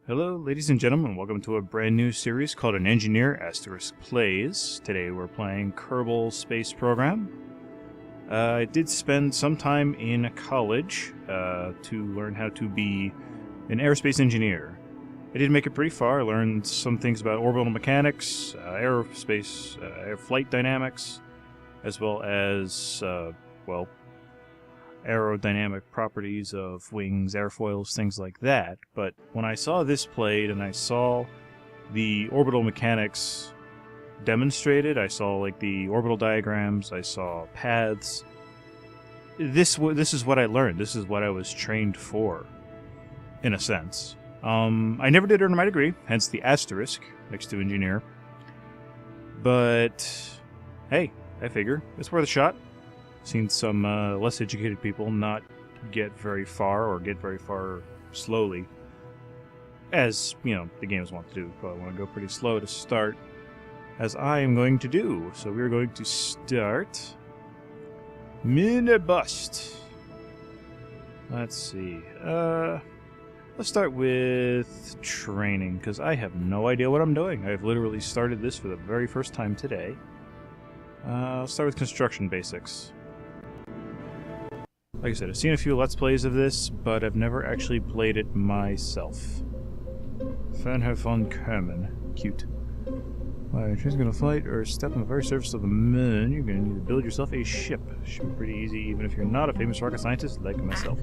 Hello, ladies and gentlemen. Welcome to a brand new series called An Engineer * Plays. Today we're playing Kerbal Space Program. I did spend some time in college to learn how to be an aerospace engineer. I did make it pretty far. I learned some things about orbital mechanics, aerospace, flight dynamics, as well as, aerodynamic properties of wings, airfoils, things like that. But when I saw this played and I saw the orbital mechanics demonstrated, I saw like the orbital diagrams, I saw paths. This is what I learned. This is what I was trained for, in a sense. I never did earn my degree, hence the asterisk next to engineer. But hey, I figure it's worth a shot. Seen some less educated people not get very far, or get very far slowly, as you know the games want to do. Probably want to go pretty slow to start, as I am going to do. So we're going to start Minibust. Let's see. Let's start with training, because I have no idea what I'm doing. I've literally started this for the very first time today. I'll start with construction basics. Like I said, I've seen a few Let's Plays of this, but I've never actually played it myself. Fernher von Kerman. Cute. While you're going to flight or step on the very surface of the moon, you're going to need to build yourself a ship. Should be pretty easy, even if you're not a famous rocket scientist like myself.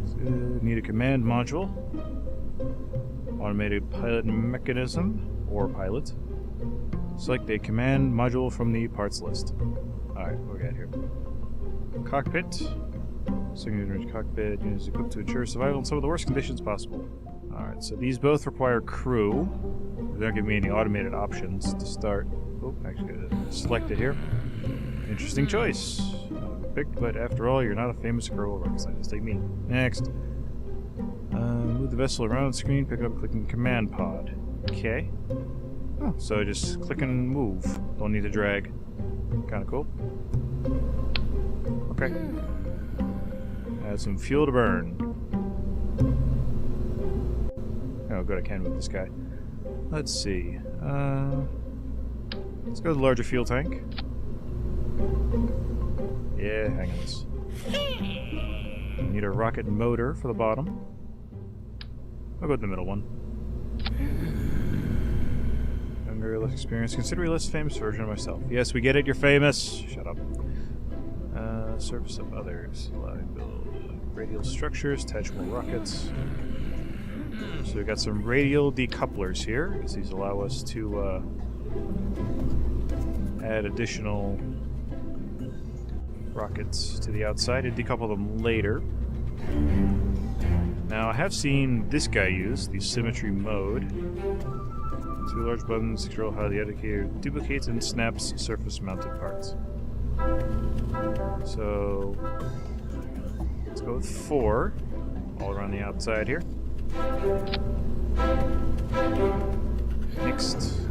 So, need a command module. Automated pilot mechanism, or pilot. Select a command module from the parts list. Alright, what we got here? Cockpit. Single-range cockpit units equipped to ensure survival in some of the worst conditions possible. Alright, so these both require crew. They don't give me any automated options to start. Oh, actually, gotta select it here. Interesting choice. Picked, but after all, you're not a famous Kerbal rocket scientist like me. Next. Move the vessel around the screen, pick it up clicking command pod. Okay. Oh, so just click and move. Don't need to drag. Kinda cool. Okay. Add some fuel to burn. Oh, good, I can move this guy. Let's see. Let's go to the larger fuel tank. Yeah, hang on this. Need a rocket motor for the bottom. I'll go with the middle one. Younger, less experienced, considerably less famous version of myself. Yes, we get it, you're famous. Shut up. Service of others. Allowing build radial structures, attachable rockets. So we've got some radial decouplers here, as these allow us to add additional rockets to the outside and decouple them later. Now, I have seen this guy use the symmetry mode. Two large buttons control how the indicator duplicates and snaps surface-mounted parts. So, let's go with 4, all around the outside here. Next.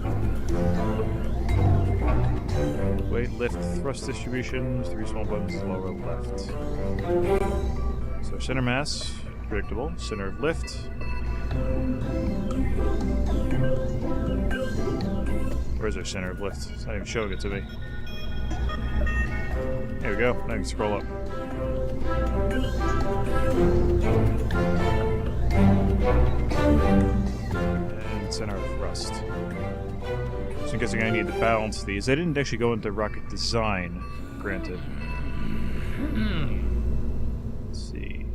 Weight, lift, thrust distribution, 3 small buttons, lower left. So center mass, predictable. Center of lift. Where's our center of lift? It's not even showing it to me. There we go. Now I can scroll up. And center of thrust. So I'm guessing I need to balance these. I didn't actually go into rocket design, granted. Let's see.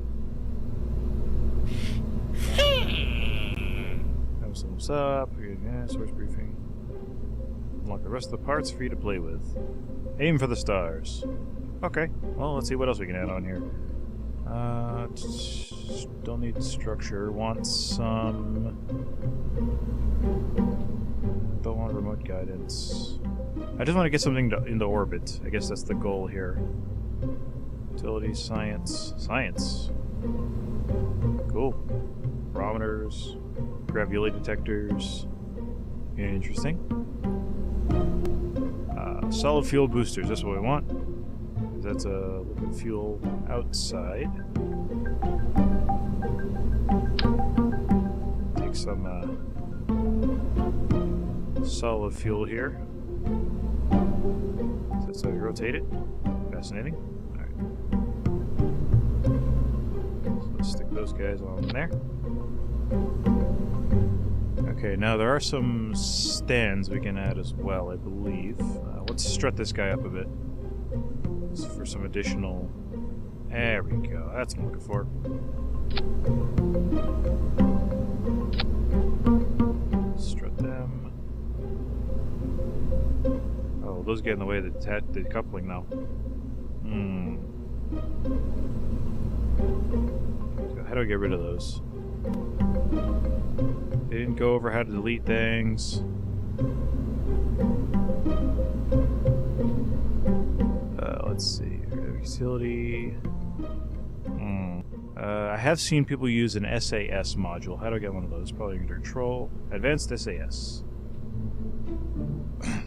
Have thumbs up. Yeah, source briefing. Unlock the rest of the parts for you to play with. Aim for the stars. Okay, well, let's see what else we can add on here. Don't need structure. Want some... Don't want remote guidance. I just want to get something into orbit. I guess that's the goal here. Utility, science. Science. Cool. Barometers. Gravity detectors. Interesting. Solid fuel boosters, that's what we want. That's a liquid fuel outside. some solid fuel here. So that's how we rotate it. Fascinating. Alright. So let's stick those guys on there. Okay, now there are some stands we can add as well, I believe. Let's strut this guy up a bit. This is for some additional... There we go. That's what I'm looking for. Strut them. Oh, those get in the way of the coupling now. So how do I get rid of those? They didn't go over how to delete things. Let's see. Utility. I have seen people use an SAS module. How do I get one of those? Probably under Control. Advanced SAS.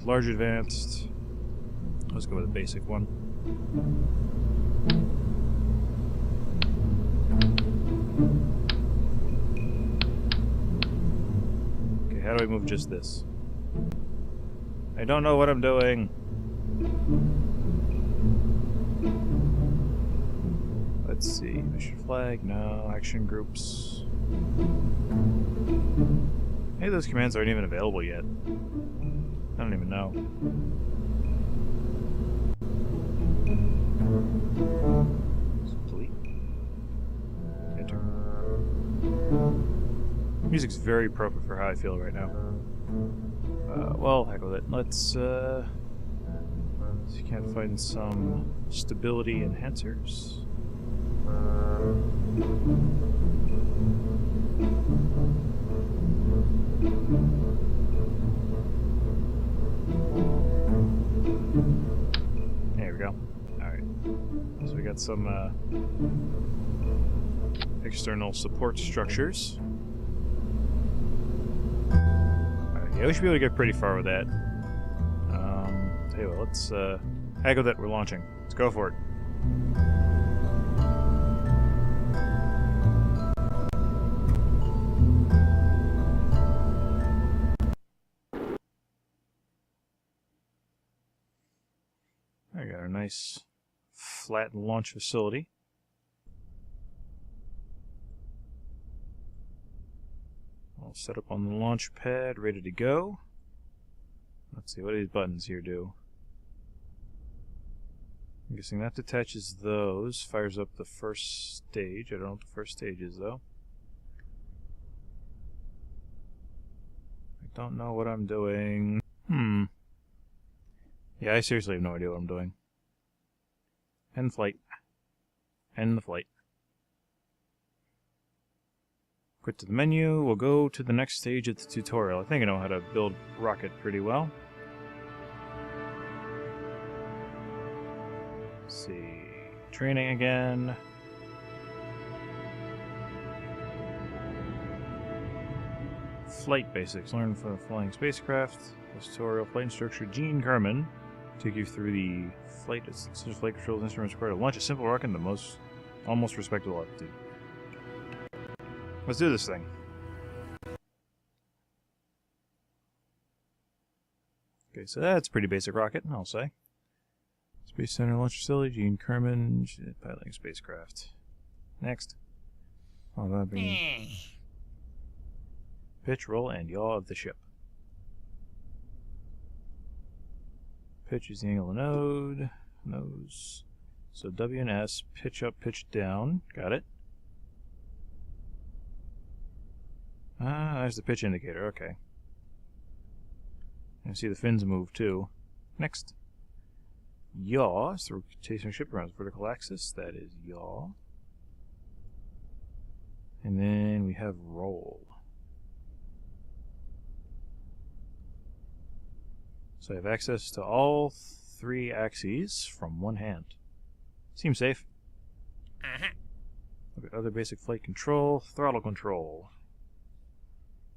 Large Advanced. Let's go with the basic one. Okay, how do I move just this? I don't know what I'm doing. Let's see. Mission flag, no. Action groups. Maybe those commands aren't even available yet. I don't even know. Delete. Enter. Music's very appropriate for how I feel right now. Well, heck with it. Let's see if you can't find some stability enhancers. There we go. Alright. So we got some external support structures. Alright, yeah, we should be able to get pretty far with that. Tell you what, let's heck with it, we're launching. Let's go for it. I got a nice flat launch facility. All set up on the launch pad, ready to go. Let's see, what do these buttons here do? I'm guessing that detaches those, fires up the first stage. I don't know what the first stage is, though. I don't know what I'm doing. Yeah, I seriously have no idea what I'm doing. End flight. End the flight. Quit to the menu. We'll go to the next stage of the tutorial. I think I know how to build rocket pretty well. Let's see. Training again. Flight basics. Learn from flying spacecraft. This tutorial. Flight instructor Gene Kerman take you through the flight controls instruments required to launch a simple rocket in the most almost respectable altitude. Let's do this thing. Okay, so that's a pretty basic rocket, I'll say. Space Center Launch Facility, Gene Kerman, piloting spacecraft. Next. Oh, that'd be pitch, roll, and yaw of the ship. Pitch is the angle of the node. Nose. So W and S, pitch up, pitch down. Got it. Ah, there's the pitch indicator. Okay. You see the fins move too. Next. Yaw is the rotation of the ship around its vertical axis. That is yaw. And then we have roll. So I have access to all three axes from one hand. Seems safe. Look at other basic flight control. Throttle control.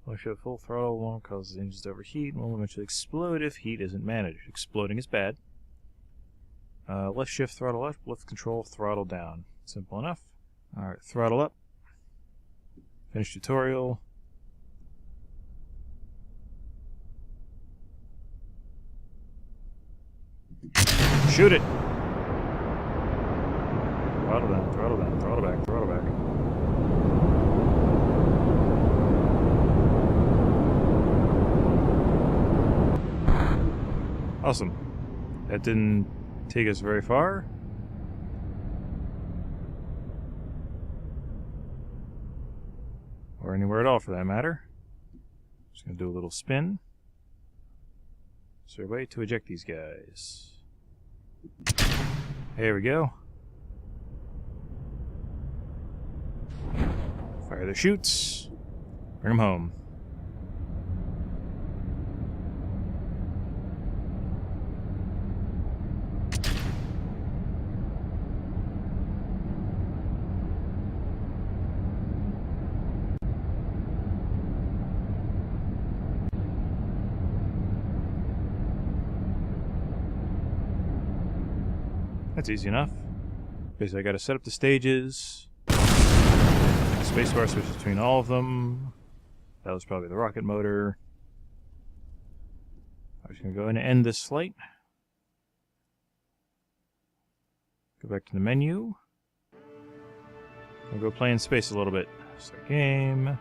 If you have full throttle, won't cause the engines to overheat and will eventually explode if heat isn't managed. Exploding is bad. Left shift, throttle up. Left control, throttle down. Simple enough. Alright, throttle up. Finish tutorial. Shoot it! Throttle down, throttle down, throttle back, throttle back. Awesome. That didn't take us very far. Or anywhere at all for that matter. Just gonna do a little spin. Is there a way to eject these guys? There we go. Fire the chutes. Bring them home. That's easy enough. Basically, I gotta set up the stages. Spacebar switches between all of them. That was probably the rocket motor. I'm just gonna go in and end this flight. Go back to the menu. I'll go play in space a little bit. Start game.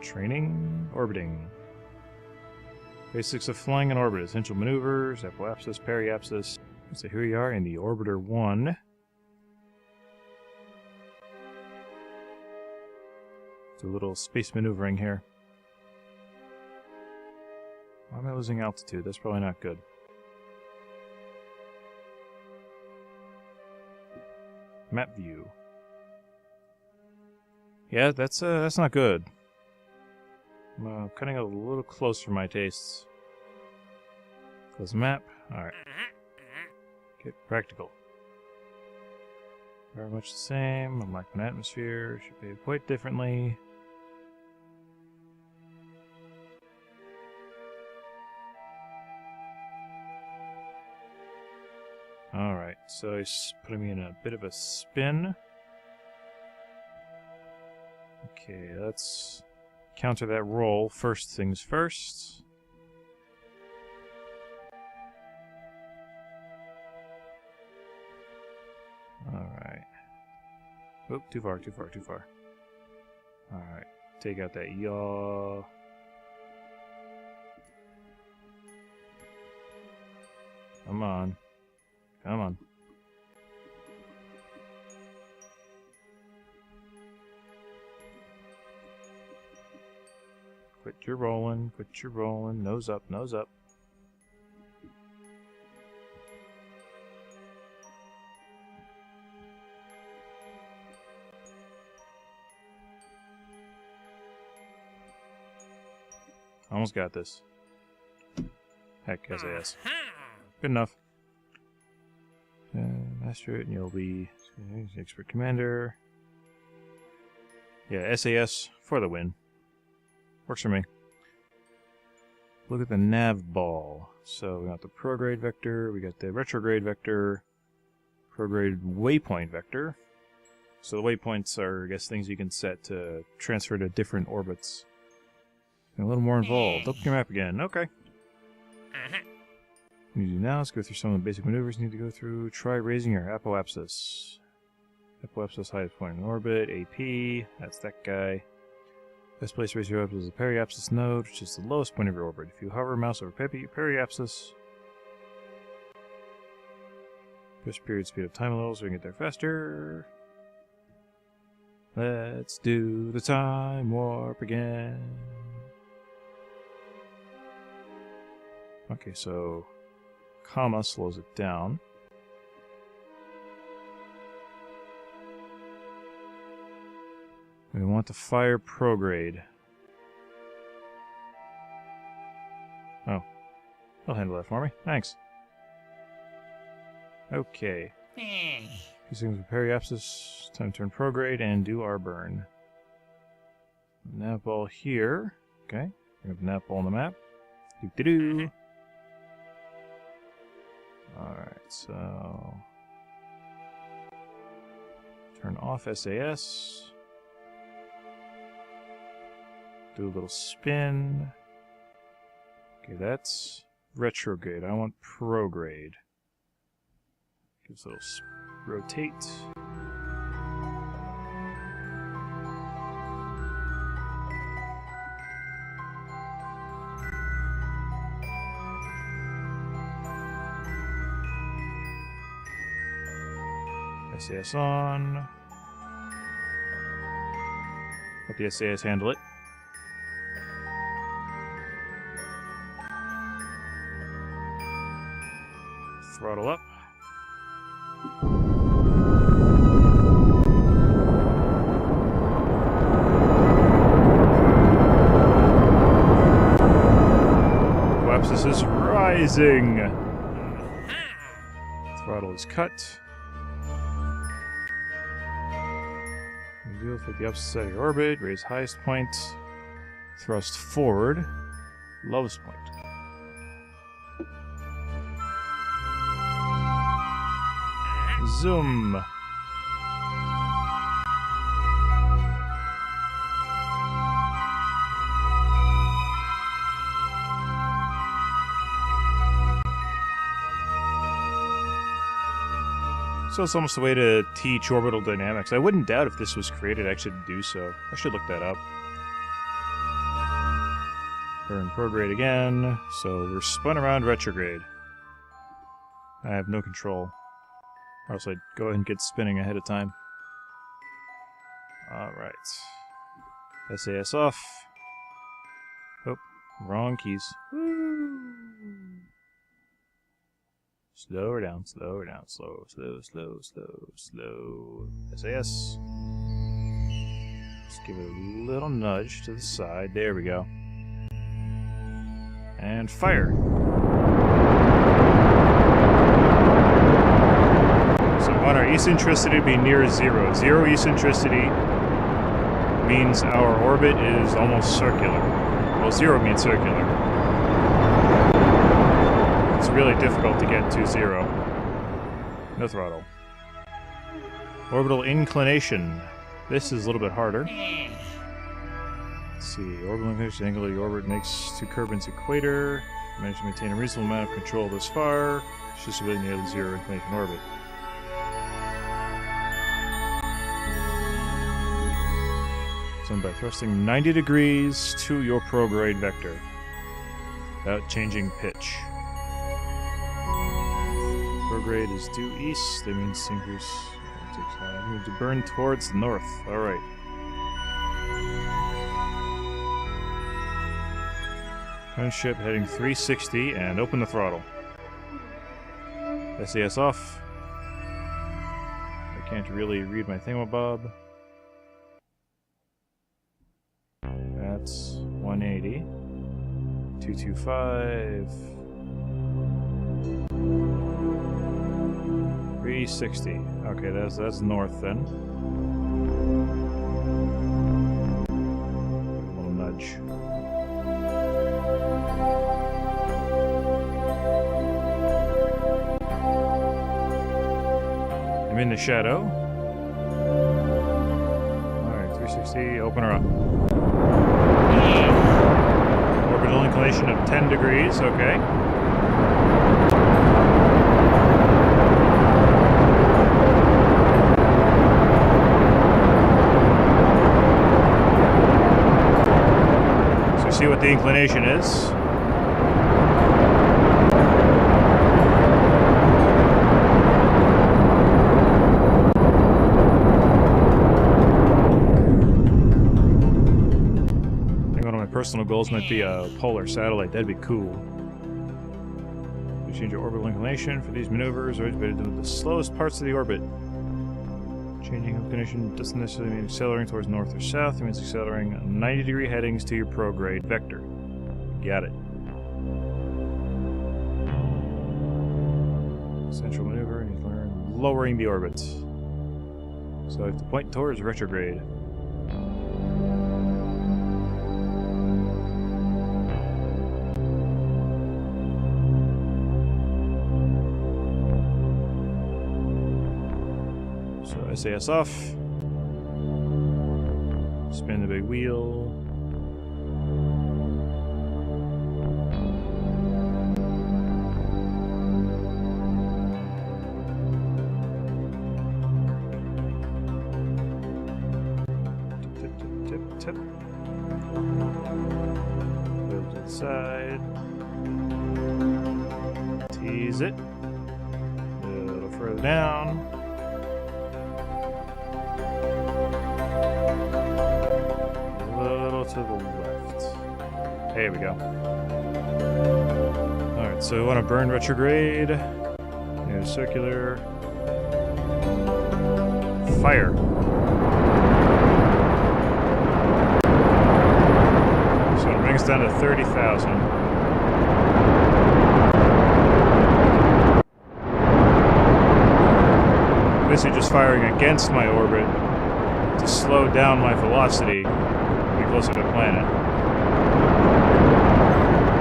Training. Orbiting. Basics of flying in orbit. Essential maneuvers. Periapsis. Periapsis. So here we are in the Orbiter 1. Do a little space maneuvering here. Why am I losing altitude? That's probably not good. Map view. Yeah, that's not good. I'm cutting it a little close for my tastes. Close map. Alright. Get practical. Very much the same. Unlock an atmosphere. Should behave quite differently. Alright, so he's putting me in a bit of a spin. Okay, let's counter that roll. First things first. Alright. Oop, too far, too far, too far. Alright, take out that yaw. Come on. Come on. Quit your rolling, quit your rolling. Nose up, nose up. Almost got this. Heck, SAS. Good enough. Master it and you'll be expert commander. Yeah, SAS for the win. Works for me. Look at the nav ball. So we got the prograde vector, we got the retrograde vector, prograde waypoint vector. So the waypoints are, I guess, things you can set to transfer to different orbits. And a little more involved. Open your map again. Okay. What you do now is go through some of the basic maneuvers you need to go through. Try raising your apoapsis. Apoapsis highest point in orbit. AP. That's that guy. Best place to raise your apoapsis is the periapsis node, which is the lowest point of your orbit. If you hover mouse over periapsis, push period speed of time a little so we can get there faster. Let's do the time warp again. Okay, so comma slows it down. We want to fire prograde. Oh. They'll handle that for me. Thanks. Okay. These things with periapsis. Time to turn prograde and do our burn. Nav ball here. Okay. We have the nav ball on the map. Doo-doo-doo. Alright, so turn off SAS. Do a little spin. Okay, that's retrograde. I want prograde. Gives a little rotate. SAS on. Let the SAS handle it. Throttle up. Periapsis is rising. Throttle is cut. Take the opposite side of your orbit, raise highest point, thrust forward, lowest point. Zoom. So it's almost a way to teach orbital dynamics. I wouldn't doubt if this was created actually to do so. I should look that up. Burn prograde again. So we're spun around retrograde. I have no control. Or else I'd go ahead and get spinning ahead of time. Alright. SAS off. Oh, wrong keys. Woo! Slow her down, slow her down, slow, slow, slow, slow, slow. SAS. Just give it a little nudge to the side. There we go. And fire. So I want our eccentricity to be near zero. Zero eccentricity means our orbit is almost circular. Well, zero means circular. It's really difficult to get to zero. No throttle. Orbital inclination. This is a little bit harder. Let's see. Orbital inclination, angle of the orbit makes to Kerbal's equator. Managed to maintain a reasonable amount of control thus far. It's just really near the zero inclination orbit. Done by thrusting 90 degrees to your prograde vector without changing pitch. Prograde is due east. That means increase. We need to burn towards the north. All right. Gunship heading 360 and open the throttle. SAS off. I can't really read my thingamabob. That's 180. 225. 360. Okay, that's north then. A little nudge. I'm in the shadow. Alright, 360, open her up. Orbital inclination of 10 degrees, okay. So see what the inclination is. Personal goals might be a polar satellite. That'd be cool. We change your orbital inclination for these maneuvers, or better do the slowest parts of the orbit. Changing inclination doesn't necessarily mean accelerating towards north or south. It means accelerating 90-degree headings to your prograde vector. Got it. Central maneuver, and you learn lowering the orbit. So I have to point towards retrograde. SAS off. Spin the big wheel. side. Tease it. A little further down. A little to the left. There we go. Alright, so we want to burn retrograde. Here's circular. Fire. So it brings us down to 30,000. Basically just firing against my orbit to slow down my velocity to be closer to the planet.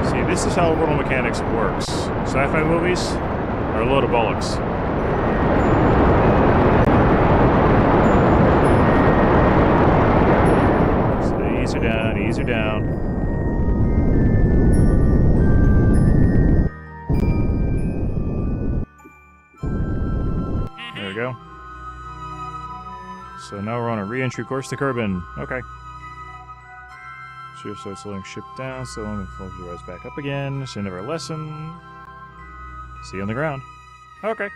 See, this is how orbital mechanics works. Sci-fi movies are a load of bollocks. So ease her down, ease her down. There we go. So now we're on a re-entry course to Kerbal. Okay. Sure, starts slowing ship down, so I'm going to rise back up again. It's the end of our lesson. See you on the ground. Okay.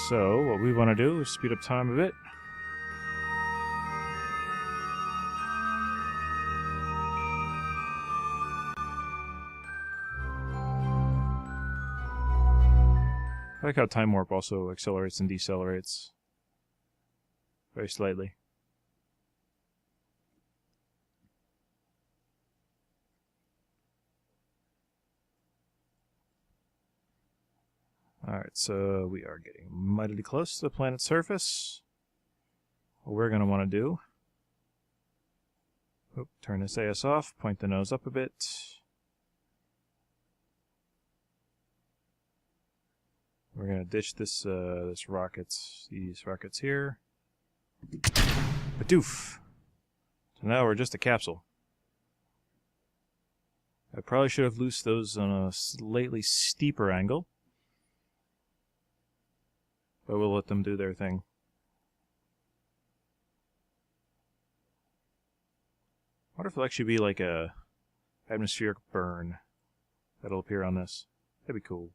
So, what we want to do is speed up time a bit. I like how time warp also accelerates and decelerates very slightly. Alright, so we are getting mightily close to the planet's surface. What we're going to want to do... turn this AS off, point the nose up a bit. We're going to ditch this these rockets here. Badoof! So now we're just a capsule. I probably should have loosed those on a slightly steeper angle. But we'll let them do their thing. I wonder if it'll actually be like a atmospheric burn that'll appear on this. That'd be cool.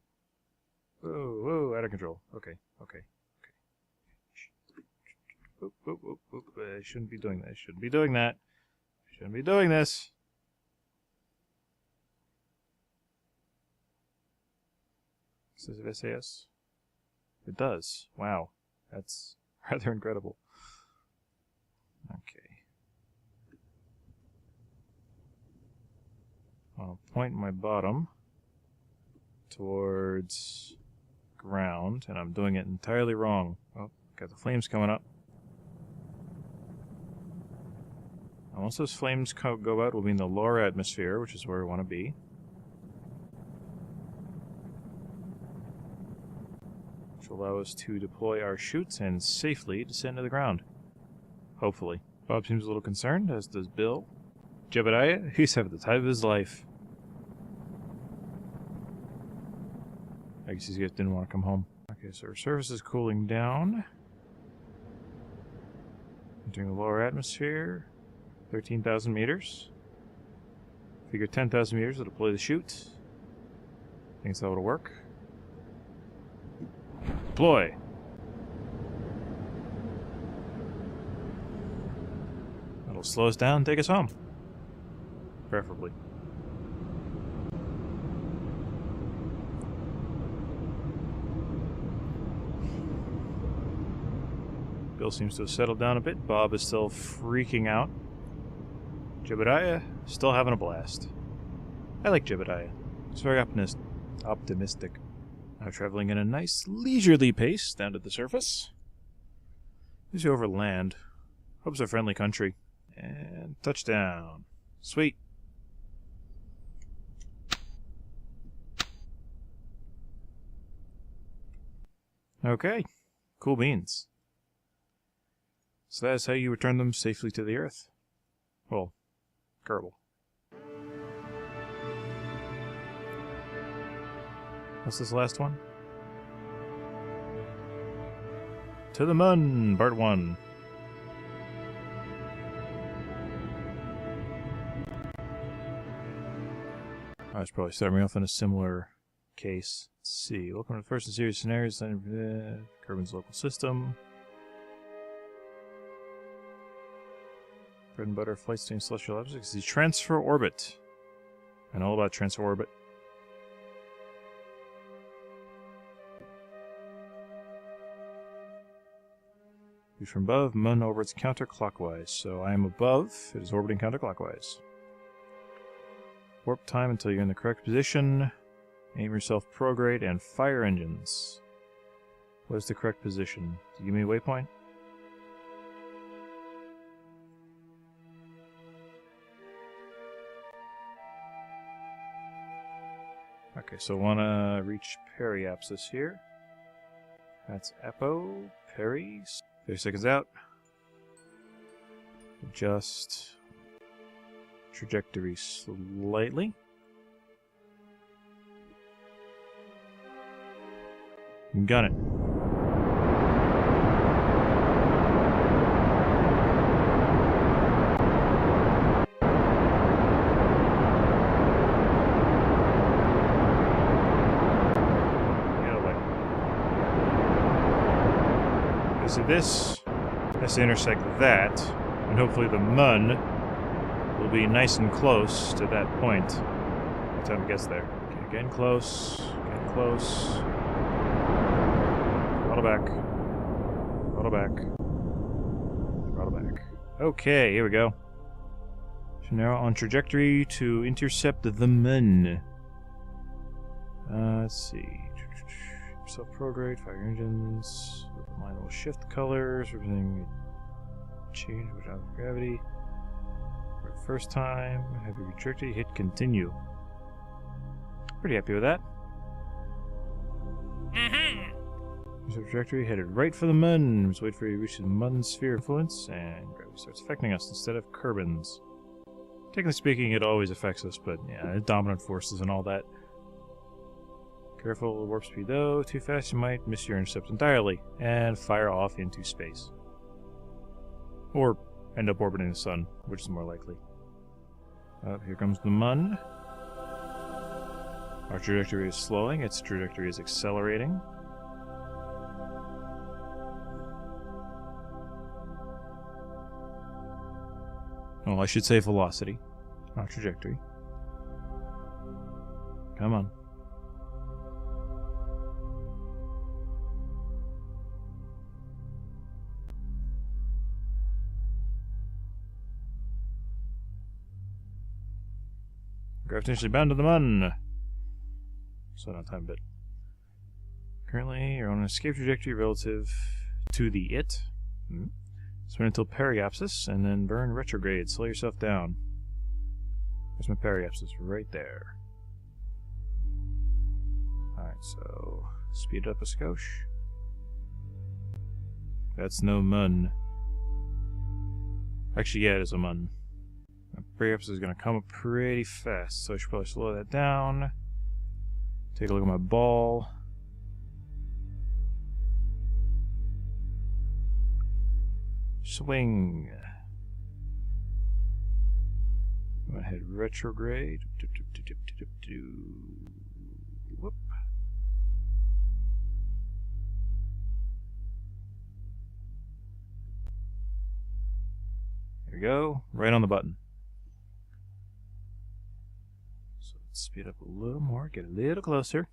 Whoa, whoa, out of control. Okay, okay, okay. Oop, oop, oop, oop. I shouldn't be doing that. I shouldn't be doing that. I shouldn't be doing this. Says it SAS? It does. Wow. That's rather incredible. Okay. I'll point my bottom towards ground, and I'm doing it entirely wrong. Oh, got the flames coming up. And once those flames go out, we'll be in the lower atmosphere, which is where we want to be. Which will allow us to deploy our chutes and safely descend to the ground. Hopefully. Bob seems a little concerned, as does Bill. Jebediah, he's having the time of his life. I guess he just didn't want to come home. Okay, so our surface is cooling down. Entering the lower atmosphere. 13,000 meters. Figure 10,000 meters to deploy the chute. Thinks that would work. Deploy! That'll slow us down and take us home. Preferably. Bill seems to have settled down a bit. Bob is still freaking out. Jebediah still having a blast. I like Jebediah. He's very optimistic. Now traveling in a nice leisurely pace down to the surface. Here's over land. Hope it's a friendly country. And touchdown. Sweet. Okay. Cool beans. So that's how you return them safely to the Earth. Well, Kerbal. What's this last one? To the Moon, Part 1. I was probably starting me off in a similar case. Let's see. Welcome to the first in series scenarios. Kerbin's local system. Bread and butter, flight station, celestial objects. The transfer orbit. I know all about transfer orbit. View from above, Moon orbits counterclockwise. So I am above. It is orbiting counterclockwise. Warp time until you're in the correct position. Aim yourself prograde and fire engines. What is the correct position? Do you give me a waypoint? Okay, so I want to reach Periapsis here. That's Apo, Peri. 30 seconds out. Adjust trajectory slightly. Gun it. So this has to intersect that, and hopefully the Mun will be nice and close to that point by the time it gets there. Okay, getting close, getting close. Throttle back. Throttle back. Throttle back. Okay, here we go. So now on trajectory to intercept the Mun. Let's see. Self-prograde, fire engines, line will shift colors, everything change without gravity. For the first time, heavy trajectory, hit continue. Pretty happy with that. Trajectory headed right for the Mun. Just wait for you to reach the Mun sphere influence, and gravity starts affecting us instead of Kerbin's. Technically speaking, it always affects us, but yeah, dominant forces and all that. Careful warp speed though. Too fast, you might miss your intercept entirely and fire off into space. Or end up orbiting the sun, which is more likely. Here comes the Mun. Our trajectory is slowing, its trajectory is accelerating. Well, I should say velocity, not trajectory. Come on. Gravitationally bound to the Mun. So not time bit. Currently, you're on an escape trajectory relative to the it. Sprint until Periapsis, and then burn retrograde. Slow yourself down. There's my Periapsis right there. Alright, so speed up a skosh. That's no Mun. Actually, yeah, it is a Mun. Periapsis is going to come up pretty fast, so I should probably slow that down. Take a look at my ball. Swing. I'm going to head retrograde. Whoop. There we go. Right on the button. Speed up a little more, get a little closer.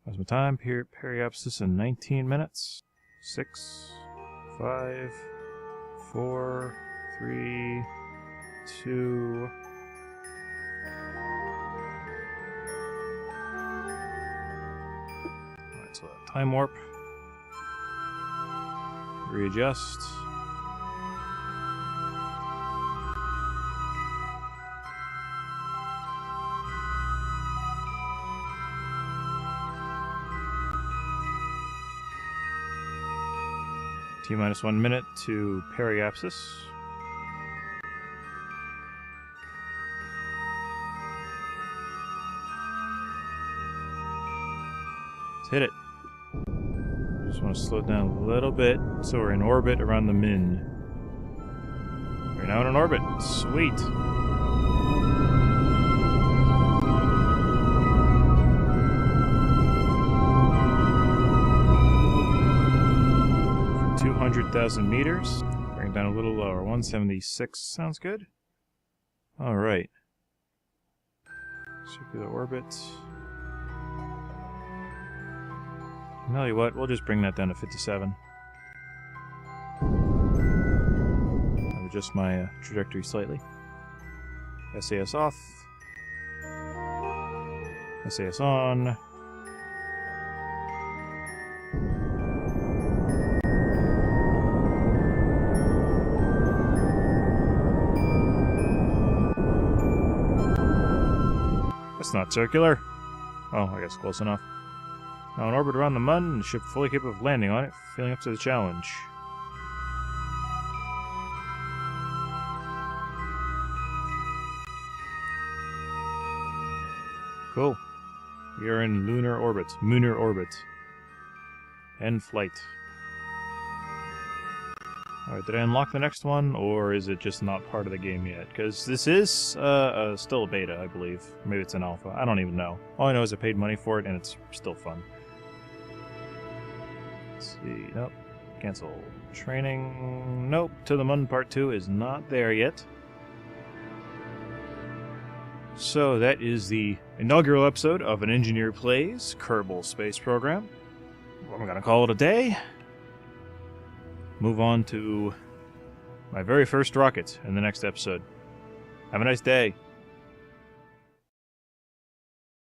How's my time? Periapsis in 19 minutes. 6, 5, 4, 3, 2. Alright, so time warp. Readjust. T-minus 1 minute to Periapsis. Let's hit it. I just want to slow it down a little bit so we're in orbit around the Mun. Very now in an orbit. Sweet. For 200,000 meters. Bring it down a little lower. 176 sounds good. Alright. Circular orbit. Tell you what, we'll just bring that down to 57. I'll adjust my trajectory slightly. SAS off. SAS on. That's not circular. Oh, I guess close enough. Now in orbit around the Mun, and the ship fully capable of landing on it, feeling up to the challenge. Cool. We are in lunar orbit. Mooner orbit. End flight. Alright, did I unlock the next one, or is it just not part of the game yet? Because this is still a beta, I believe. Maybe it's an alpha. I don't even know. All I know is I paid money for it, and it's still fun. Let's see. Nope. Cancel. Training. Nope. To the Mun Part 2 is not there yet. So that is the inaugural episode of An Engineer Plays Kerbal Space Program. I'm going to call it a day. Move on to my very first rocket in the next episode. Have a nice day.